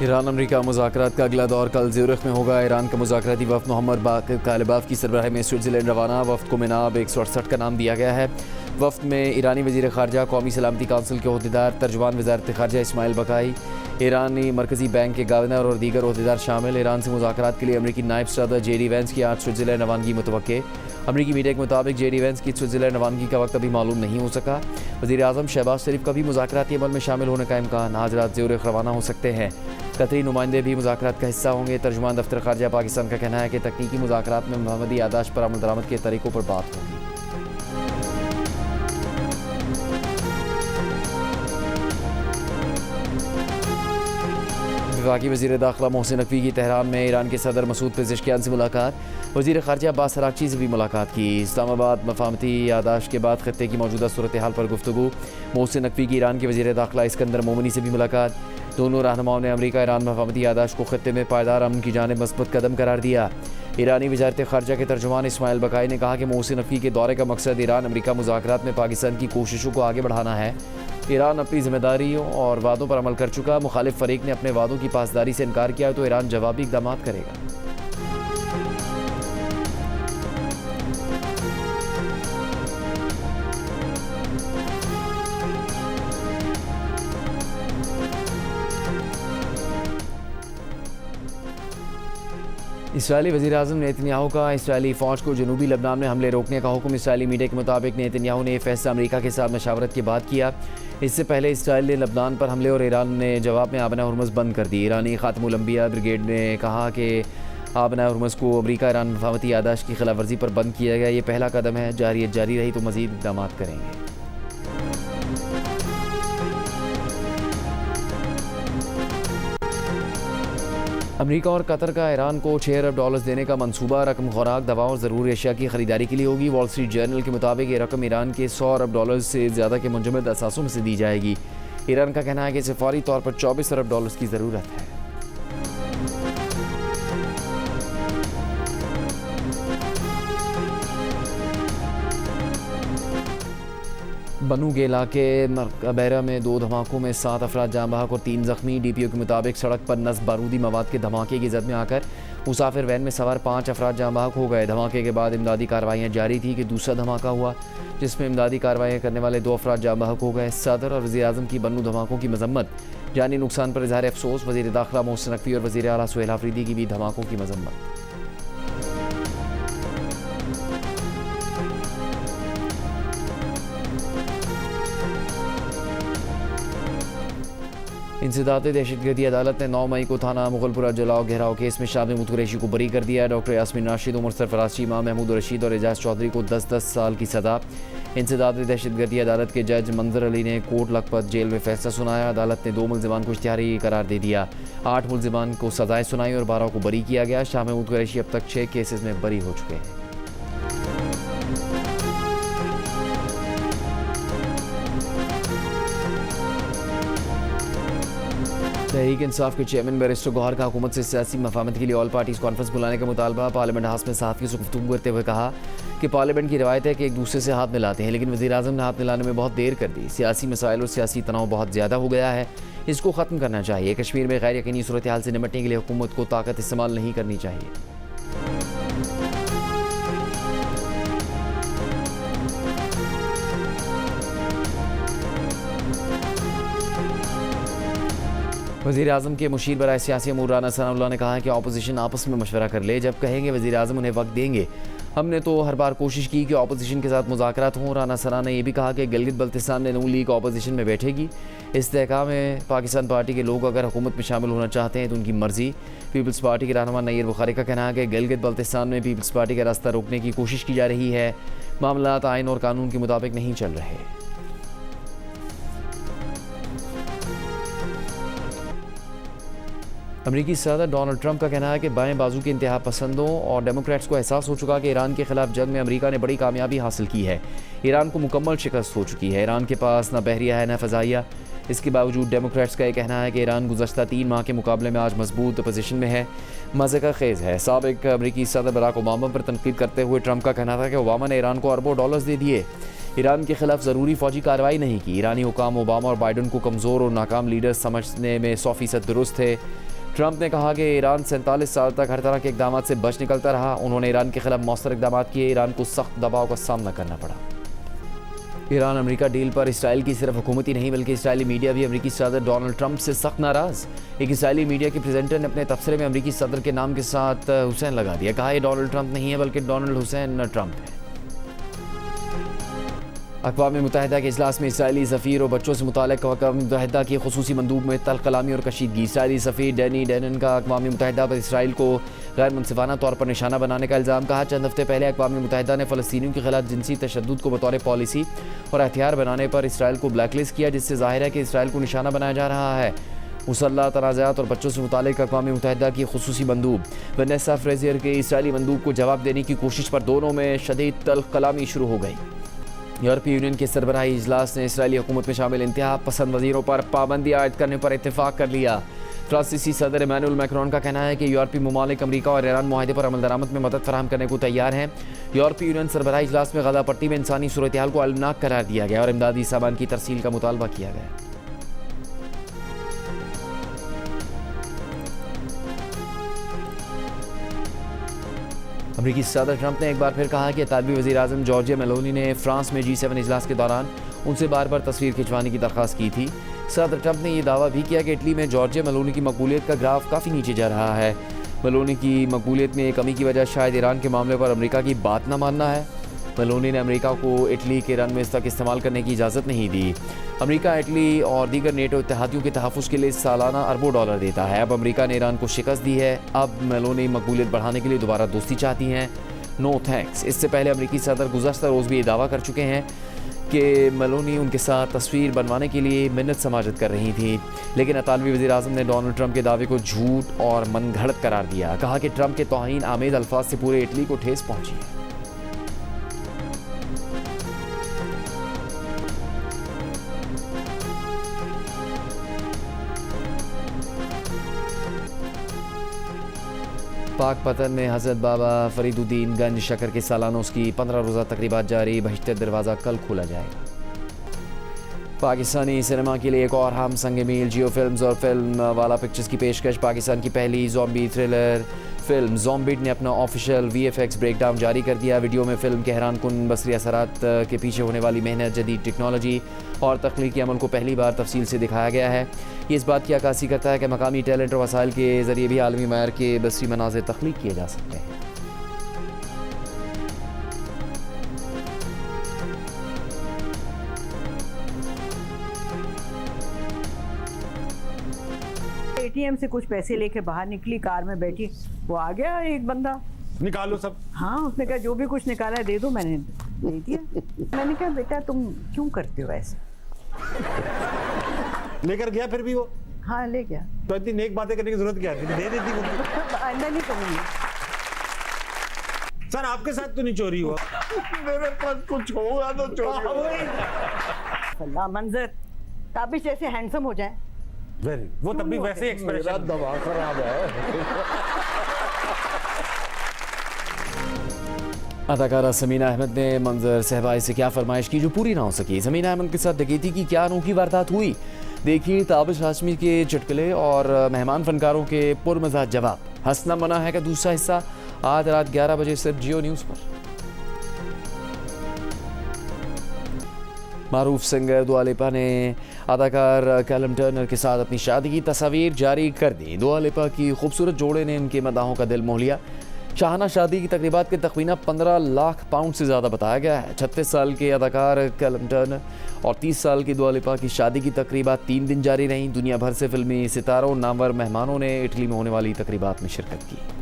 Iran अमरीका मुज़ाकरात का अगला दौर कल ज़्यूरिख में होगा। ईरान का मुज़ाकराती वफ़द मोहम्मद बाक़िर कालिबाफ की सरबराही में स्विट्ज़रलैंड रवाना। वफ़द को मिनाब 168 का नाम दिया गया है। वफ़द में ईरानी वज़ीर ख़ारजा, कौमी सलामती काउंसिल के अहदेदार, तर्जुमान वज़ारत ख़ारजा इस्माइल बकाई, ईरानी मरकज़ी बैंक के गवर्नर और दीगर अहदेदार शामिल। ईरान से मुज़ाकरात के लिए अमरीकी नायब सदर JD वैंस की आज स्विट्ज़रलैंड रवानगी मुतवक्के। अमरीकी मीडिया के मुताबिक JD वैंस की स्विट्ज़रलैंड रवानगी का वक्त अभी मालूम नहीं हो सका। वज़ीर आज़म शहबाज शरीफ का भी मुज़ाकराती अमल में शामिल होने का इम्कान। आज रात ज़्यूरिख रवाना हो सकते हैं। कतरी नुमाइंदे भी मुज़ाकरात का हिस्सा होंगे। तर्जुमान दफ्तर ख़ारजा पाकिस्तान का कहना है कि तकनीकी मुज़ाकरात में मोहम्मदी यादाश्त पर अमल दरामद के तरीक़ों पर बात होगी। वफाकी वज़ीर दाखिला मोहसिन नकवी की तेहरान में ईरान के सदर मसूद पेज़ेश्कियान से मुलाकात। वज़ीर ख़ारजा अब्बास अराग़ची से भी मुलाकात की। इस्लामाबाद मफाहमती यादाश्त के बाद ख़त्ते की मौजूदा सूरत हाल पर गुफ्तगू। मोहसिन नकवी की ईरान के वज़ीर दाखिला इस्कंदर मोमिनी से भी मुलाकात। दोनों रहनुमाओं ने अमरीका ईरान मफाहमती यादाश्त को ख़त्ते में पायदार अमन की जानिब मस्बत कदम करार दिया। ईरानी वज़ारत ख़ारजा के तर्जुमान इस्माइल बकाई ने कहा कि मोहसिन नकवी के दौरे का मकसद ईरान अमरीका मुज़ाकरात में पाकिस्तान की कोशिशों को आगे बढ़ाना है। ईरान अपनी जिम्मेदारियों और वादों पर अमल कर चुका। मुखालिफ फरीक ने अपने वादों की पासदारी से इनकार किया तो ईरान जवाबी इक़दाम करेगा। इसराइली वज़ीर-ए-आज़म नेतन्याहू का इसराइली फ़ौज को जनूबी लबनान में हमले रोकने का हुक्म। इसराइली मीडिया के मुताबिक नेतन्याहू ने यह फैसला अमरीका के साथ मशावरत के बाद किया। इससे पहले इसराइल ने लबनान पर हमले और ईरान ने जवाब में आबना हुर्मुज़ बंद कर दी। ईरानी ख़ातमुल अंबिया ब्रिगेड ने कहा कि आबना हुर्मुज़ को अमरीका ईरान मफाहमती यादाश्त की खिलाफवर्जी पर बंद किया गया। ये पहला कदम है। जारी रही तो मज़ीद इक़दाम करेंगे। अमरीका और कतर का ईरान को $6 अरब देने का मंसूबा। रकम खुराक, दवाओं और ज़रूरी अशिया की ख़रीदारी के लिए होगी। वॉल स्ट्रीट जर्नल के मुताबिक ये रकम ईरान के $100 अरब से ज़्यादा के मुंजमद असासों में से दी जाएगी। ईरान का कहना है कि इसे फौरी तौर पर $24 अरब की ज़रूरत है। बनू के इलाके मरकबेरा में 2 धमाकों में 7 अफराद जाँ बहक और 3 ज़ख्मी। DPO के मुताबिक सड़क पर नस्ब बारूदी मवाद के धमाके की जद में आकर मुसाफिर वैन में सवार 5 अफराद जाँ बहक हो गए। धमाके के बाद इमदादी कार्रवाइयाँ जारी थी कि दूसरा धमाका हुआ जिसमें इमदादी कार्रवाइयाँ करने वाले 2 अफराद जाँ बहक हो गए। सदर और वज़ीर आज़म की बनू धमाकों की मजम्मत। जानी नुकसान पर इज़हार अफसोस। वज़ीर दाखिला मोहसिन नकवी और वज़ीर आला सुहेल आफरीदी की भी धमाकों की मजम्मत। इंसदाद दहशतगर्दी अदालत ने 9 मई को थाना मुगलपुरा जलाओ घेराव केस में शामिल मुतू कुरैशी को बरी कर दिया। डॉक्टर यास्मीन राशिद, उमर सरफराज चीमा, महमूद रशीद और एजाज चौधरी को 10-10 साल की सज़ा। इंसदाद दहशतगर्दी अदालत के जज मंजर अली ने कोट लखपत जेल में फैसला सुनाया। अदालत ने 2 मुल्ज़िमान को इश्तिहारी करार दे दिया। 8 मुल्ज़िमान को सज़ाएँ सुनाई और 12 को बरी किया गया। शाह महमूद कुरैशी अब तक 6 केसेस में बरी हो चुके हैं। तहरीक इंसाफ के चेयरमैन बैरिस्टर गौहर का हुकूमत से सियासी मफाहमत के लिए ऑल पार्टीज़ कॉन्फ्रेंस बुलाने का मुतालबा। पार्लियामेंट हाउस में सहाफ़ियों से गुफ्तगू करते हुए कहा कि पार्लियामेंट की रवायत है कि एक दूसरे से हाथ मिलाते हैं, लेकिन वज़ीर आज़म ने हाथ मिलाने में बहुत देर कर दी। सियासी मसाइल और सियासी तनाव बहुत ज़्यादा हो गया है, इसको ख़त्म करना चाहिए। कश्मीर में गैर यकीनी सूरत हाल से निपटने के लिए हुकूमत को ताकत इस्तेमाल नहीं करनी चाहिए। वज़ीर आज़म के मुशीर बराए सियासी अमूर राना सनाउल्लाह ने कहा है कि अपोजिशन आपस में मशवरा कर ले, जब कहेंगे वज़ीर आज़म उन्हें वक्त देंगे। हमने तो हर बार कोशिश की कि अपोजिशन के साथ मुज़ाकरात हों। राना सना ने यह भी कहा कि गिलगित बल्तिस्तान में नून लीग अपोजिशन में बैठेगी। इस्तेहकाम में पाकिस्तान पार्टी के लोग अगर हुकूमत में शामिल होना चाहते हैं तो उनकी मर्ज़ी। पीपल्स पार्टी के रहनुमा नय्यर बुखारी का कहना है कि गिलगित बल्तिस्तान में पीपल्स पार्टी का रास्ता रोकने की कोशिश की जा रही है। मामला आइन और कानून के मुताबिक नहीं चल रहे। अमरीकी सदर डोनाल्ड ट्रंप का कहना है कि बाएं बाजू के इंतहा पसंदों और डेमोक्रेट्स को एहसास हो चुका कि ईरान के खिलाफ जंग में अमरीका ने बड़ी कामयाबी हासिल की है। ईरान को मुकम्मल शिकस्त हो चुकी है। ईरान के पास न बहरिया है न फ़ज़ाइया। इसके बावजूद डेमोक्रेट्स का यह कहना है कि ईरान गुज़श्ता 3 माह के मुकाबले में आज मजबूत पोजीशन में है। मज़े का खेज़ है, साबिक़ अमरीकी सदर बराक ओबामा पर तनकीद करते हुए ट्रंप का कहना था कि ओबामा ने ईरान को अरबों डॉलर्स दे दिए। ईरान के खिलाफ ज़रूरी फ़ौजी कार्रवाई नहीं की। ईरानी हुकाम ओबामा और बाइडन को कमज़ोर और नाकाम लीडर समझने में 100% दुरुस्त थे। ट्रंप ने कहा कि ईरान 47 साल तक हर तरह के इक़दाम से बच निकलता रहा। उन्होंने ईरान के खिलाफ मौसर इक़दाम किए। ईरान को सख्त दबाव का सामना करना पड़ा। ईरान अमेरिका डील पर इसराइल की सिर्फ हुकूमत ही नहीं बल्कि इसराइली मीडिया भी अमेरिकी सदर डोनाल्ड ट्रंप से सख्त नाराज़। एक इसराइली मीडिया के प्रेजेंटर ने अपने तबसरे में अमेरिकी सदर के नाम के साथ हुसैन लगा दिया। कहा यह डोनाल्ड ट्रंप नहीं है बल्कि डोनाल्ड हुसैन ट्रंप है। अक़वाम मुत्तहिदा के इजलास में इसराइली सफ़ीर और बच्चों से मुताल्लिक़ अक़वाम मुत्तहिदा की ख़ुसूसी मंदूब में तल्ख़ कलामी और कशीदगी। इसराइली सफ़ीर डैनी डैनन का अक़वाम मुत्तहिदा पर इसराइल को गैर मुनसिफ़ाना तौर पर निशाना बनाने का इल्ज़ाम। कहा चंद हफ्ते पहले अक़वाम मुत्तहिदा ने फ़लस्तीनियों के खिलाफ जिनसी तशद्दुद को बतौर पॉलिसी और हथियार बनाने पर इसराइल को ब्लैकलिस्ट किया, जिससे ज़ाहिर है कि इसराइल को निशाना बनाया जा रहा है। मुसल्लह तनाज़ात और बच्चों से मुताल्लिक़ अक़वाम मुत्तहिदा की ख़ुसूसी मंदूब वनेसा फ्रेज़ियर के इसराइली मंदूब को जवाब देने की कोशिश पर दोनों में शदीद तल्ख़ कलामी शुरू हो गई। यूरोपीय यूनियन के सरबराही इजलास ने इसराइली हुकूमत में शामिल इंतहा पसंद वजीरों पर पाबंदी आयद करने पर इत्तेफाक कर लिया। फ्रांसीसी सदर इमैनुअल मैक्रोन का कहना है कि यूरोपीय ममालिक अमरीका और ईरान मुआहदे पर अमल दरामद में मदद फराहम करने को तैयार हैं। यूरोपीय यूनियन सरबराही इजलास में गजा पट्टी में इंसानी सूरत हाल को अलमनाक करार दिया गया और इमदादी सामान की तरसील का मुतालबा किया गया। अमरीकी सदर ट्रंप ने एक बार फिर कहा कि इतालवी वज़ीर आज़म जॉर्जिया मेलोनी ने फ्रांस में G7 इजलास के दौरान उनसे बार बार तस्वीर खिंचवाने की दरख्वास्त की थी। सदर ट्रंप ने यह दावा भी किया कि इटली में जॉर्जिया मेलोनी की मकबूलियत का ग्राफ काफ़ी नीचे जा रहा है। मेलोनी की मकबूलियत में कमी की वजह शायद ईरान के मामले पर अमरीका की बात न मानना है। मेलोनी ने अमरीका को इटली के रन में तक इस्तेमाल करने की इजाज़त नहीं दी। अमरीका इटली और दीगर नेटो इत्तेहादियों के तहफ़्फ़ुज़ के लिए सालाना अरबों डॉलर देता है। अब अमरीका ने ईरान को शिकस्त दी है। अब मेलोनी मकबूलियत बढ़ाने के लिए दोबारा दोस्ती चाहती हैं। No thanks. इससे पहले अमरीकी सदर गुज़श्ता रोज़ भी ये दावा कर चुके हैं कि मेलोनी उनके साथ तस्वीर बनवाने के लिए मिन्नत समाजत कर रही थी, लेकिन इतालवी वज़ीर आज़म ने डोनाल्ड ट्रंप के दावे को झूठ और मनगढ़ंत करार दिया। कहा कि ट्रंप के तौहीन आमेज़ अल्फाज से पूरे इटली को ठेस पहुंची है। पाक पतन में हज़रत बाबा फरीदुद्दीन गंज शकर के सालानों की 15 रोज़ा तकरीबात जारी। बहिश्तर दरवाज़ा कल खोला जाएगा। पाकिस्तानी सिनेमा के लिए एक और हम संग मील जियो फिल्म्स और फिल्म वाला पिक्चर्स की पेशकश। पाकिस्तान की पहली ज़ॉम्बी थ्रिलर फिल्म ज़ॉम्बिड ने अपना ऑफिशियल VFX ब्रेकडाउन जारी कर दिया। वीडियो में फिल्म के हैरान कुन बसरी असरात के पीछे होने वाली मेहनत, जदीद टेक्नोलॉजी और तख्लीकी अमल को पहली बार तफसील से दिखाया गया है। ये इस बात की अक्कासी करता है कि मकामी टैलेंट और वसाइल के ज़रिए भी आलमी मायार के बसरी मनाज़िर तख्लीक किए जा सकते हैं। ATM से कुछ पैसे लेके बाहर निकली, कार में बैठी, वो आ गया एक बंदा, निकालो सब। हाँ, उसने कहा जो भी कुछ निकाला है दे दो। मैंने दे दिया। मैंने कहा बेटा तुम क्यों करते हो ऐसे? लेकर गया फिर भी वो? हाँ ले गया। तो इतनी नेक बातें करने की जरूरत क्या थी? दे देती वो। आइंदा नहीं करूँगी। सर आपके साथ तो नहीं चोरी हुआ? मेरे पास कुछ होगा तो चोरी। अल्लाह मंजर ताबिश जैसे हैंडसम हो जाए। वेरी, वो तब भी वैसे ही मेरा एक्सप्रेशन। दवा खराब है। अदाकारा समीना अहमद ने मंजर सहबाई से क्या फरमाइश की जो पूरी ना हो सकी। समीना अहमद के साथ डकैती की क्या अनोखी वारदात हुई, देखिए ताबिश हाशमी के चुटकुले और मेहमान फनकारों के पुरमज़ाज जवाब। हंसना मना है का दूसरा हिस्सा आज रात 11 बजे सिर्फ जियो न्यूज़ पर। मारूफ सिंगर दुआ लिपा ने अदाकार कैलम टर्नर के साथ अपनी शादी की तस्वीर जारी कर दी। दुआ लिपा की खूबसूरत जोड़े ने उनके मदाहों का दिल मोह लिया। शाहाना शादी की तकरीबात के तखमीना 15 लाख पाउंड से ज़्यादा बताया गया है। 36 साल के अदाकार कैलम टर्नर और 30 साल की दुआ लिपा की शादी की तकरीबात 3 दिन जारी रहीं। दुनिया भर से फिल्मी सितारों, नामवर मेहमानों ने इटली में होने वाली तकरीबात में शिरकत की।